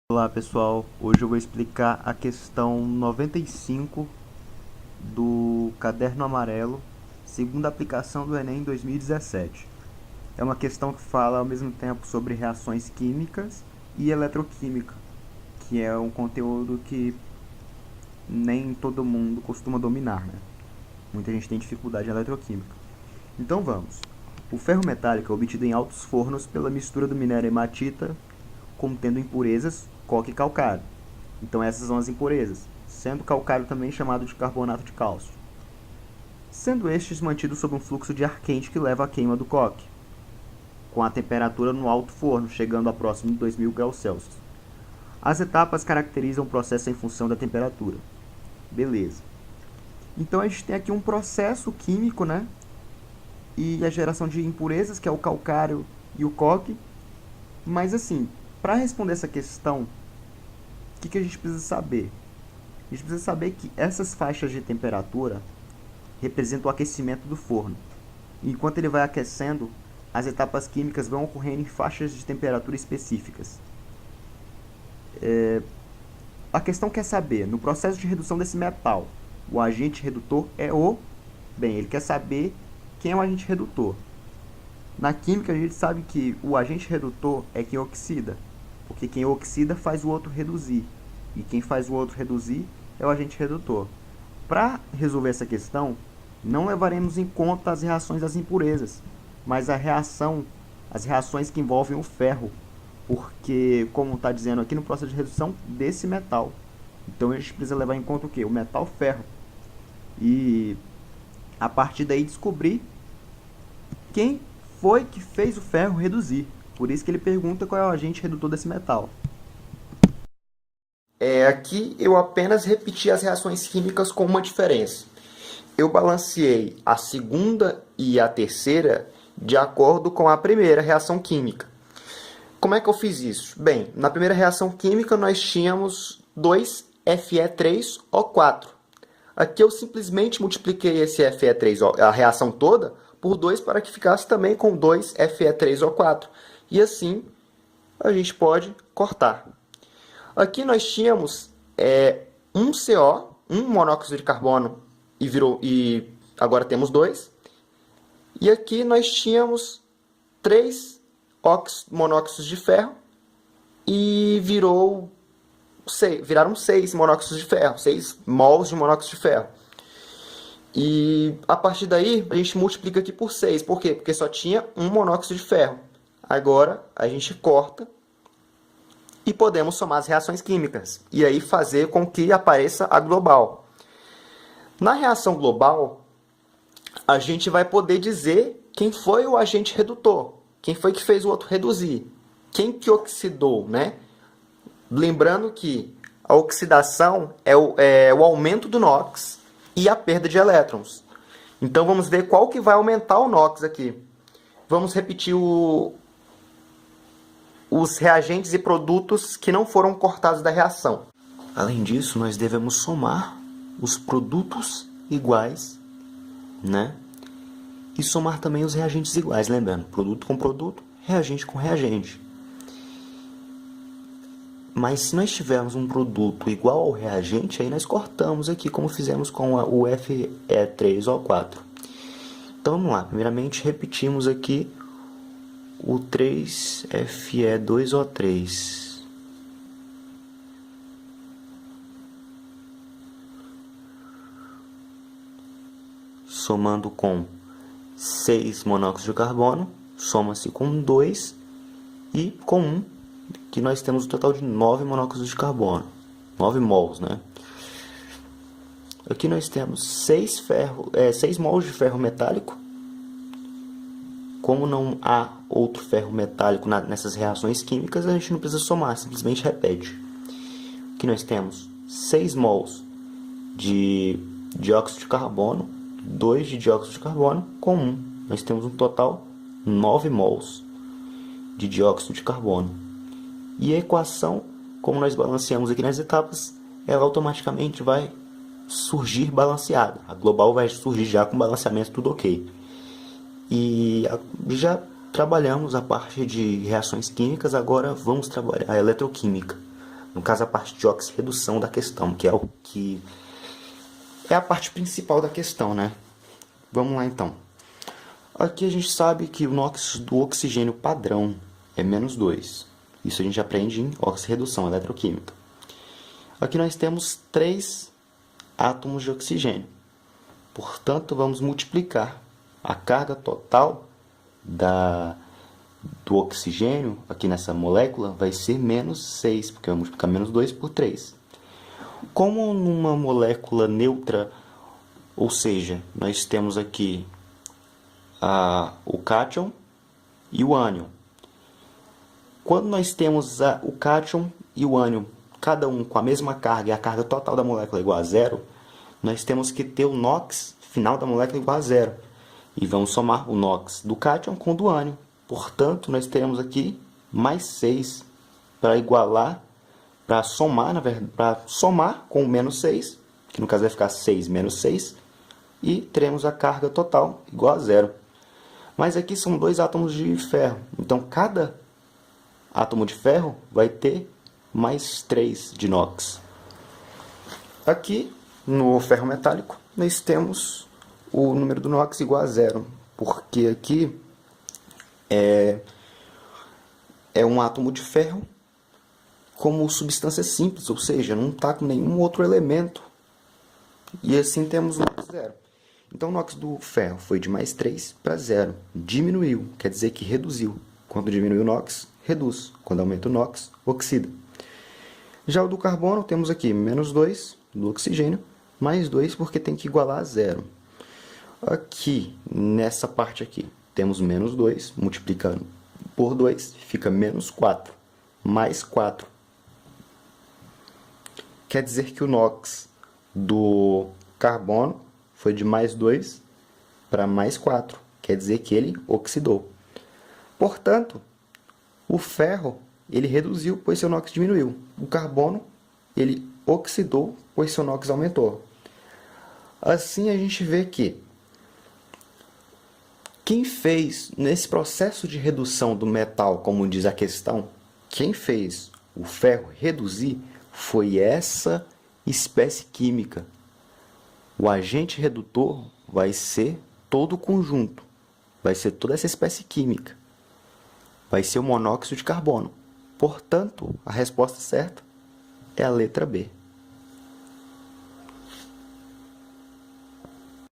Olá pessoal, hoje eu vou explicar a questão 95 do Caderno Amarelo, segunda aplicação do Enem 2017. É uma questão que fala ao mesmo tempo sobre reações químicas e eletroquímica, que é um conteúdo que nem todo mundo costuma dominar, né? Muita gente tem dificuldade em eletroquímica. Então vamos. O ferro metálico é obtido em altos fornos pela mistura do minério hematita contendo impurezas, coque e calcário. Então essas são as impurezas, sendo o calcário também chamado de carbonato de cálcio. Sendo estes mantidos sob um fluxo de ar quente que leva à queima do coque, com a temperatura no alto forno, chegando a próximo de 2000 graus Celsius. As etapas caracterizam o processo em função da temperatura. Beleza. Então a gente tem aqui um processo químico, né? E a geração de impurezas, que é o calcário e o coque. Mas assim, para responder essa questão, o que a gente precisa saber? A gente precisa saber que essas faixas de temperatura representam o aquecimento do forno. E enquanto ele vai aquecendo, as etapas químicas vão ocorrendo em faixas de temperatura específicas. A questão quer saber, no processo de redução desse metal, o agente redutor é o... Bem, ele quer saber quem é o agente redutor. Na química, a gente sabe que o agente redutor é quem oxida, porque quem oxida faz o outro reduzir, e quem faz o outro reduzir é o agente redutor. Para resolver essa questão, não levaremos em conta as reações das impurezas, mas as reações que envolvem o ferro, porque, como está dizendo aqui, no processo de redução desse metal. Então a gente precisa levar em conta o quê? O metal ferro. E a partir daí descobrir quem foi que fez o ferro reduzir. Por isso que ele pergunta qual é o agente redutor desse metal. Aqui eu apenas repeti as reações químicas com uma diferença. Eu balanceei a segunda e a terceira de acordo com a primeira reação química. Como é que eu fiz isso? Bem, na primeira reação química nós tínhamos 2Fe3O4. Aqui eu simplesmente multipliquei esse Fe3, a reação toda, por 2 para que ficasse também com 2Fe3O4. E assim a gente pode cortar. Aqui nós tínhamos um CO, um monóxido de carbono, e agora temos 2. E aqui nós tínhamos 3 monóxidos de ferro e viraram 6 monóxidos de ferro, 6 mols de monóxido de ferro. E a partir daí a gente multiplica aqui por 6. Por quê? Porque só tinha um monóxido de ferro. Agora a gente corta e podemos somar as reações químicas. E aí fazer com que apareça a global. Na reação global, a gente vai poder dizer quem foi o agente redutor. Quem foi que fez o outro reduzir. Quem que oxidou, né? Lembrando que a oxidação é o aumento do NOx e a perda de elétrons. Então vamos ver qual que vai aumentar o NOx aqui. Vamos repetir os reagentes e produtos que não foram cortados da reação. Além disso, nós devemos somar os produtos iguais, né? E somar também os reagentes iguais, lembrando, produto com produto, reagente com reagente. Mas se nós tivermos um produto igual ao reagente, aí nós cortamos aqui, como fizemos com o Fe3O4. Então vamos lá, primeiramente repetimos aqui o 3Fe2O3. Somando com 6 monóxido de carbono, soma-se com 2 e com 1, que nós temos um total de 9 monóxidos de carbono, 9 mols, né? Aqui nós temos 6 mols de ferro metálico. Como não há outro ferro metálico nessas reações químicas, a gente não precisa somar, simplesmente repete. Aqui nós temos 6 mols de dióxido de carbono, 2 de dióxido de carbono com 1. Nós temos um total 9 mols de dióxido de carbono. E a equação, como nós balanceamos aqui nas etapas, ela automaticamente vai surgir balanceada. A global vai surgir já com balanceamento tudo ok. E já trabalhamos a parte de reações químicas, agora vamos trabalhar a eletroquímica. No caso, a parte de oxirredução da questão, que é o que é a parte principal da questão, né? Vamos lá, então. Aqui a gente sabe que o NOx do oxigênio padrão é -2. Isso a gente aprende em oxirredução eletroquímica. Aqui nós temos 3 átomos de oxigênio. Portanto, vamos multiplicar a carga total do oxigênio aqui nessa molécula vai ser -6, porque vamos multiplicar -2 por 3. Como numa molécula neutra, ou seja, nós temos aqui o cátion e o ânion. Quando nós temos o cátion e o ânion, cada um com a mesma carga e a carga total da molécula é igual a 0, nós temos que ter o NOx final da molécula igual a 0. E vamos somar o NOx do cátion com o do ânion. Portanto, nós teremos aqui mais 6 para igualar, para somar, na verdade, para somar com o -6, que no caso vai ficar 6 menos 6, e teremos a carga total igual a 0. Mas aqui são 2 átomos de ferro, então cada átomo de ferro vai ter mais 3 de NOx. Aqui, no ferro metálico, nós temos o número do NOx igual a 0, porque aqui é um átomo de ferro como substância simples, ou seja, não está com nenhum outro elemento. E assim temos o NOx 0. Então o NOx do ferro foi de mais 3 para 0. Diminuiu, quer dizer que reduziu. Quando diminui o NOx, reduz. Quando aumenta o NOx, oxida. Já o do carbono, temos aqui -2 do oxigênio, mais 2 porque tem que igualar a 0. Aqui, nessa parte aqui, temos -2, multiplicando por 2, fica -4, mais 4. Quer dizer que o NOx do carbono foi de mais 2 para mais 4. Quer dizer que ele oxidou. Portanto, o ferro ele reduziu, pois seu NOx diminuiu. O carbono ele oxidou, pois seu NOx aumentou. Assim a gente vê que quem fez, nesse processo de redução do metal, como diz a questão, quem fez o ferro reduzir foi essa espécie química. O agente redutor vai ser todo o conjunto, vai ser toda essa espécie química. Vai ser o monóxido de carbono. Portanto, a resposta certa é a letra B.